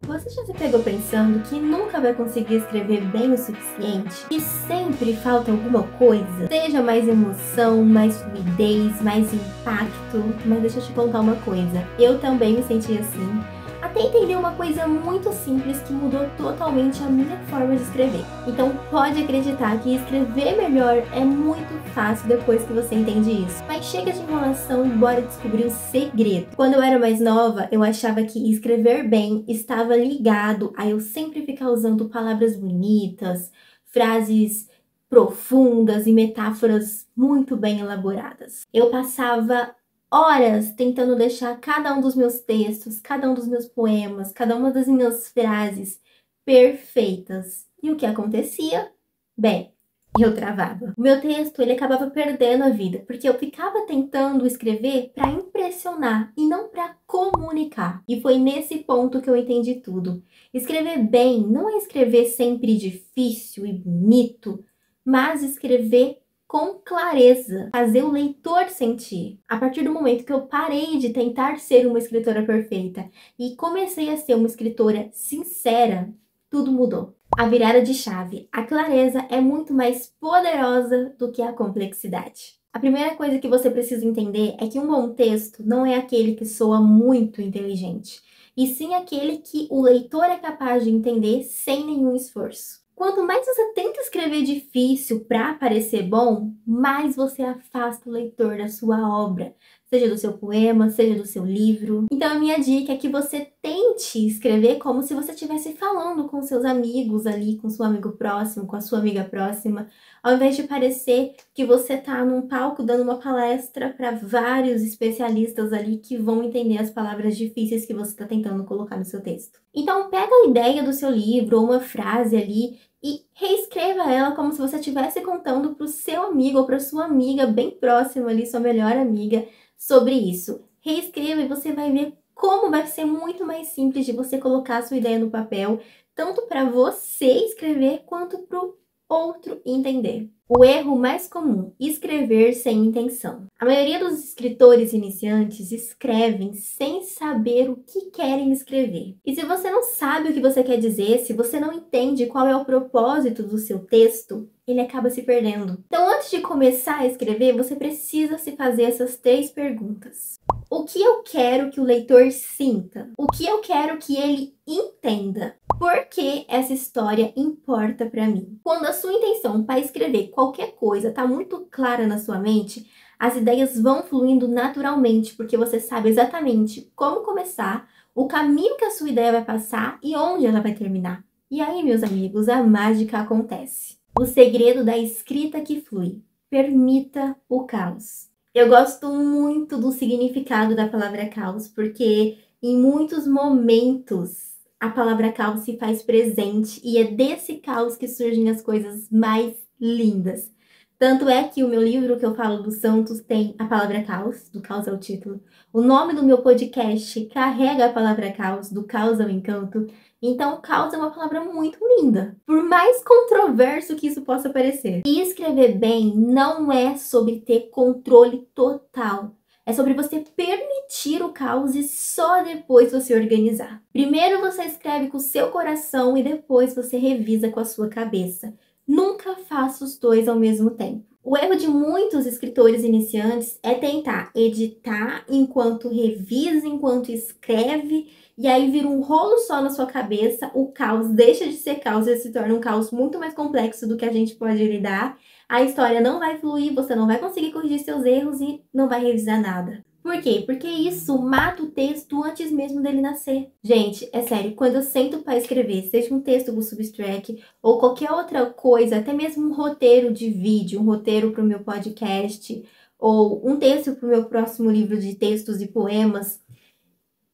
Você já se pegou pensando que nunca vai conseguir escrever bem o suficiente? Que sempre falta alguma coisa? Seja mais emoção, mais fluidez, mais impacto. Mas deixa eu te contar uma coisa. Eu também me senti assim. Até entender uma coisa muito simples que mudou totalmente a minha forma de escrever. Então pode acreditar que escrever melhor é muito fácil depois que você entende isso. Mas chega de enrolação e bora descobrir o segredo. Quando eu era mais nova, eu achava que escrever bem estava ligado a eu sempre ficar usando palavras bonitas, frases profundas e metáforas muito bem elaboradas. Eu passava horas tentando deixar cada um dos meus textos, cada um dos meus poemas, cada uma das minhas frases perfeitas. E o que acontecia? Bem, eu travava. O meu texto, ele acabava perdendo a vida, porque eu ficava tentando escrever para impressionar e não para comunicar. E foi nesse ponto que eu entendi tudo. Escrever bem não é escrever sempre difícil e bonito, mas escrever com clareza, fazer o leitor sentir. A partir do momento que eu parei de tentar ser uma escritora perfeita e comecei a ser uma escritora sincera, tudo mudou. A virada de chave. A clareza é muito mais poderosa do que a complexidade. A primeira coisa que você precisa entender é que um bom texto não é aquele que soa muito inteligente, e sim aquele que o leitor é capaz de entender sem nenhum esforço. Quanto mais você tenta escrever difícil para parecer bom, mais você afasta o leitor da sua obra, seja do seu poema, seja do seu livro. Então a minha dica é que você tente escrever como se você estivesse falando com seus amigos ali, com seu amigo próximo, com a sua amiga próxima, ao invés de parecer que você tá num palco dando uma palestra para vários especialistas ali que vão entender as palavras difíceis que você está tentando colocar no seu texto. Então pega a ideia do seu livro ou uma frase ali e reescreva ela como se você estivesse contando para o seu amigo ou para sua amiga bem próxima ali, sua melhor amiga, sobre isso. Reescreva e você vai ver como vai ser muito mais simples de você colocar a sua ideia no papel, tanto para você escrever quanto para o outro entender. O erro mais comum: escrever sem intenção. A maioria dos escritores iniciantes escrevem sem saber o que querem escrever. E se você não sabe o que você quer dizer, se você não entende qual é o propósito do seu texto, ele acaba se perdendo. Então, antes de começar a escrever, você precisa se fazer essas 3 perguntas. O que eu quero que o leitor sinta? O que eu quero que ele entenda? Por que essa história importa para mim? Quando a sua intenção para escrever qualquer coisa está muito clara na sua mente, as ideias vão fluindo naturalmente, porque você sabe exatamente como começar, o caminho que a sua ideia vai passar e onde ela vai terminar. E aí, meus amigos, a mágica acontece. O segredo da escrita que flui. Permita o caos. Eu gosto muito do significado da palavra caos, porque em muitos momentos a palavra caos se faz presente e é desse caos que surgem as coisas mais lindas. Tanto é que o meu livro que eu falo dos santos tem a palavra caos, do caos é o título. O nome do meu podcast carrega a palavra caos, do caos ao encanto. Então, caos é uma palavra muito linda, por mais controverso que isso possa parecer. E escrever bem não é sobre ter controle total. É sobre você permitir o caos e só depois você organizar. Primeiro você escreve com o seu coração e depois você revisa com a sua cabeça. Nunca faça os dois ao mesmo tempo. O erro de muitos escritores iniciantes é tentar editar enquanto revisa, enquanto escreve, e aí vira um rolo só na sua cabeça, o caos deixa de ser caos e se torna um caos muito mais complexo do que a gente pode lidar. A história não vai fluir, você não vai conseguir corrigir seus erros e não vai revisar nada. Por quê? Porque isso mata o texto antes mesmo dele nascer. Gente, é sério, quando eu sento para escrever, seja um texto do Substack ou qualquer outra coisa, até mesmo um roteiro de vídeo, um roteiro para o meu podcast ou um texto para o meu próximo livro de textos e poemas,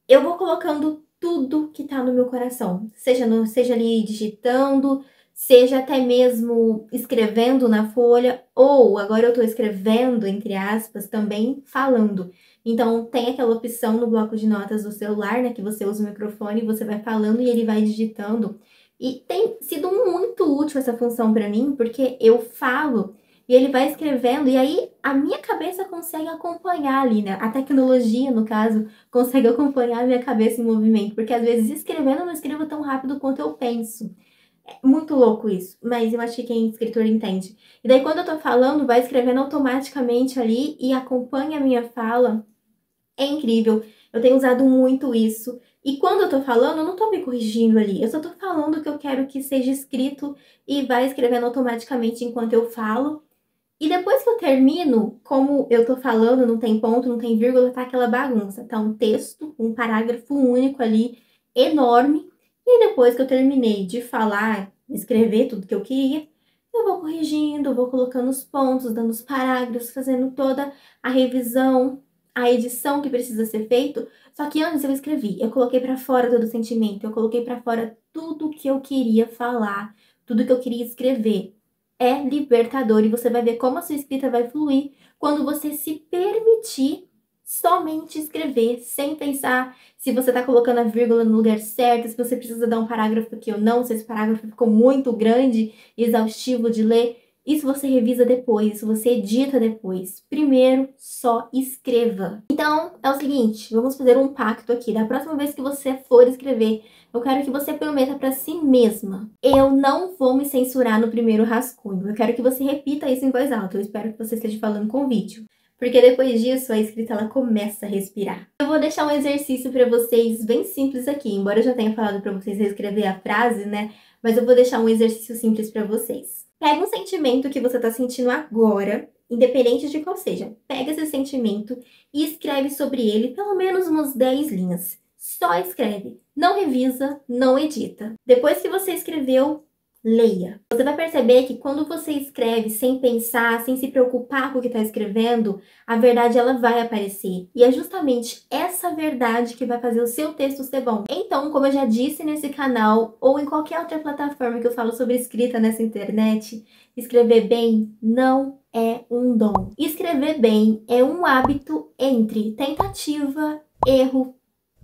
eu vou colocando tudo que tá no meu coração, seja ali digitando, seja até mesmo escrevendo na folha, ou agora eu tô escrevendo, entre aspas, também falando. Então tem aquela opção no bloco de notas do celular, né, que você usa o microfone e você vai falando e ele vai digitando. E tem sido muito útil essa função para mim, porque eu falo e e ele vai escrevendo, e aí a minha cabeça consegue acompanhar ali, né? A tecnologia, no caso, consegue acompanhar a minha cabeça em movimento, porque às vezes escrevendo eu não escrevo tão rápido quanto eu penso. É muito louco isso, mas eu acho que quem é escritor entende. E daí quando eu tô falando, vai escrevendo automaticamente ali e acompanha a minha fala. É incrível, eu tenho usado muito isso. E quando eu tô falando, eu não tô me corrigindo ali, eu só tô falando o que eu quero que seja escrito e vai escrevendo automaticamente enquanto eu falo. E depois que eu termino, como eu tô falando, não tem ponto, não tem vírgula, tá aquela bagunça. Tá um texto, um parágrafo único ali, enorme. E depois que eu terminei de falar, escrever tudo que eu queria, eu vou corrigindo, vou colocando os pontos, dando os parágrafos, fazendo toda a revisão, a edição que precisa ser feito. Só que antes eu escrevi, eu coloquei pra fora todo o sentimento, eu coloquei pra fora tudo que eu queria falar, tudo que eu queria escrever. É libertador e você vai ver como a sua escrita vai fluir quando você se permitir somente escrever, sem pensar se você está colocando a vírgula no lugar certo, se você precisa dar um parágrafo aqui ou não, se esse parágrafo ficou muito grande e exaustivo de ler. Isso você revisa depois, isso você edita depois. Primeiro, só escreva. Então, é o seguinte, vamos fazer um pacto aqui. Da próxima vez que você for escrever, eu quero que você prometa para si mesma: eu não vou me censurar no primeiro rascunho. Eu quero que você repita isso em voz alta. Eu espero que você esteja falando com vídeo, porque depois disso a escrita ela começa a respirar. Eu vou deixar um exercício para vocês bem simples aqui, embora eu já tenha falado para vocês reescrever a frase, né? Mas eu vou deixar um exercício simples para vocês. Pega um sentimento que você tá sentindo agora, independente de qual seja. Pega esse sentimento e escreve sobre ele pelo menos umas 10 linhas. Só escreve. Não revisa, não edita. Depois que você escreveu, leia. Você vai perceber que quando você escreve sem pensar, sem se preocupar com o que está escrevendo, a verdade ela vai aparecer. E é justamente essa verdade que vai fazer o seu texto ser bom. Então, como eu já disse nesse canal, ou em qualquer outra plataforma que eu falo sobre escrita nessa internet, escrever bem não é um dom. Escrever bem é um hábito entre tentativa, erro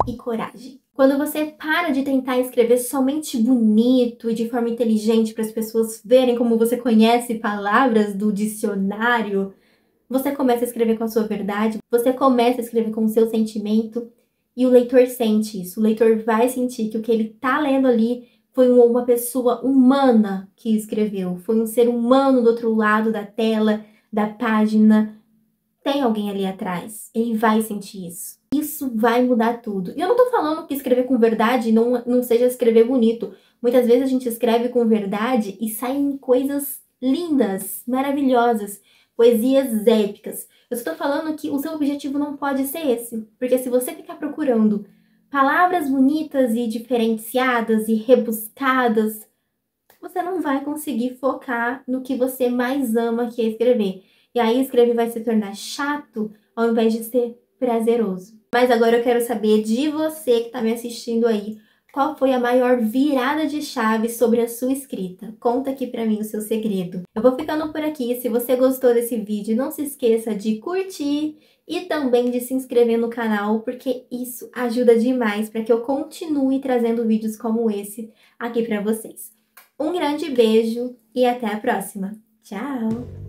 e coragem. Quando você para de tentar escrever somente bonito e de forma inteligente para as pessoas verem como você conhece palavras do dicionário, você começa a escrever com a sua verdade, você começa a escrever com o seu sentimento e o leitor sente isso. O leitor vai sentir que o que ele tá lendo ali foi uma pessoa humana que escreveu, foi um ser humano do outro lado da tela, da página. Tem alguém ali atrás, ele vai sentir isso. Isso vai mudar tudo. E eu não tô falando que escrever com verdade não seja escrever bonito. Muitas vezes a gente escreve com verdade e saem coisas lindas, maravilhosas, poesias épicas. Eu estou falando que o seu objetivo não pode ser esse, porque se você ficar procurando palavras bonitas e diferenciadas e rebuscadas, você não vai conseguir focar no que você mais ama, que é escrever. E aí escrever vai se tornar chato ao invés de ser prazeroso. Mas agora eu quero saber de você que está me assistindo aí, qual foi a maior virada de chave sobre a sua escrita? Conta aqui pra mim o seu segredo. Eu vou ficando por aqui. Se você gostou desse vídeo, não se esqueça de curtir e também de se inscrever no canal, porque isso ajuda demais para que eu continue trazendo vídeos como esse aqui para vocês. Um grande beijo e até a próxima. Tchau!